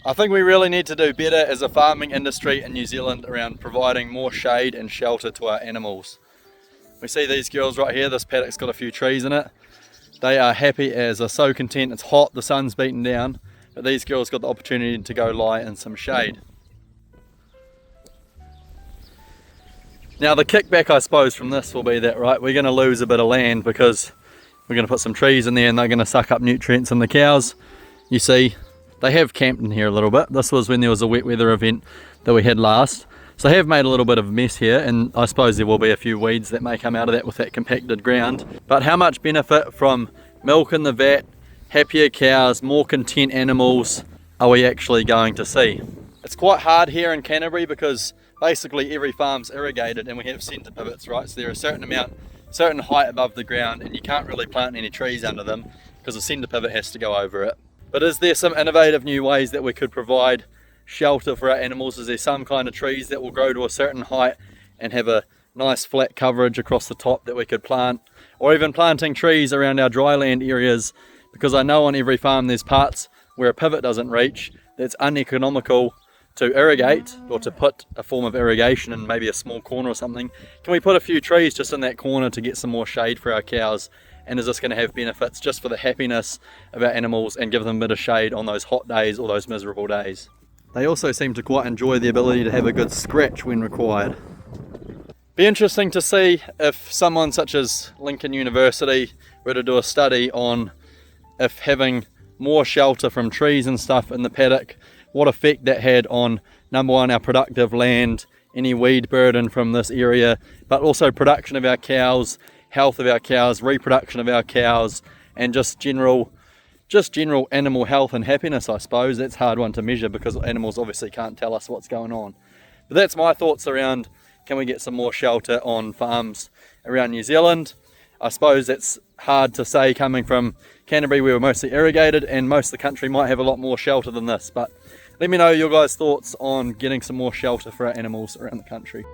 I think we really need to do better as a farming industry in New Zealand around providing more shade and shelter to our animals. We see these girls right here, this paddock's got a few trees in it. They are happy as, are so content. It's hot, the sun's beaten down, but these girls got the opportunity to go lie in some shade. Now the kickback I suppose from this will be that, right, we're going to lose a bit of land because we're going to put some trees in there and they're going to suck up nutrients in the cows. You see, they have camped in here a little bit. This was when there was a wet weather event that we had last. So they have made a little bit of a mess here, and I suppose there will be a few weeds that may come out of that with that compacted ground. But how much benefit from milk in the vat, happier cows, more content animals are we actually going to see? It's quite hard here in Canterbury because basically every farm's irrigated and we have centre pivots, right? So there are a certain height above the ground and you can't really plant any trees under them because the centre pivot has to go over it. But is there some innovative new ways that we could provide shelter for our animals? Is there some kind of trees that will grow to a certain height and have a nice flat coverage across the top that we could plant? Or even planting trees around our dryland areas, because I know on every farm there's parts where a pivot doesn't reach that's uneconomical to irrigate, or to put a form of irrigation in maybe a small corner or something. Can we put a few trees just in that corner to get some more shade for our cows? And is this going to have benefits just for the happiness of our animals and give them a bit of shade on those hot days or those miserable days? They also seem to quite enjoy the ability to have a good scratch when required. Be interesting to see if someone such as Lincoln University were to do a study on if having more shelter from trees and stuff in the paddock, what effect that had on, number one, our productive land, any weed burden from this area, but also production of our cows, health of our cows, reproduction of our cows, and just general animal health and happiness, I suppose. That's a hard one to measure because animals obviously can't tell us what's going on. But that's my thoughts around, can we get some more shelter on farms around New Zealand? I suppose that's hard to say coming from Canterbury. We were mostly irrigated and most of the country might have a lot more shelter than this, but let me know your guys' thoughts on getting some more shelter for our animals around the country.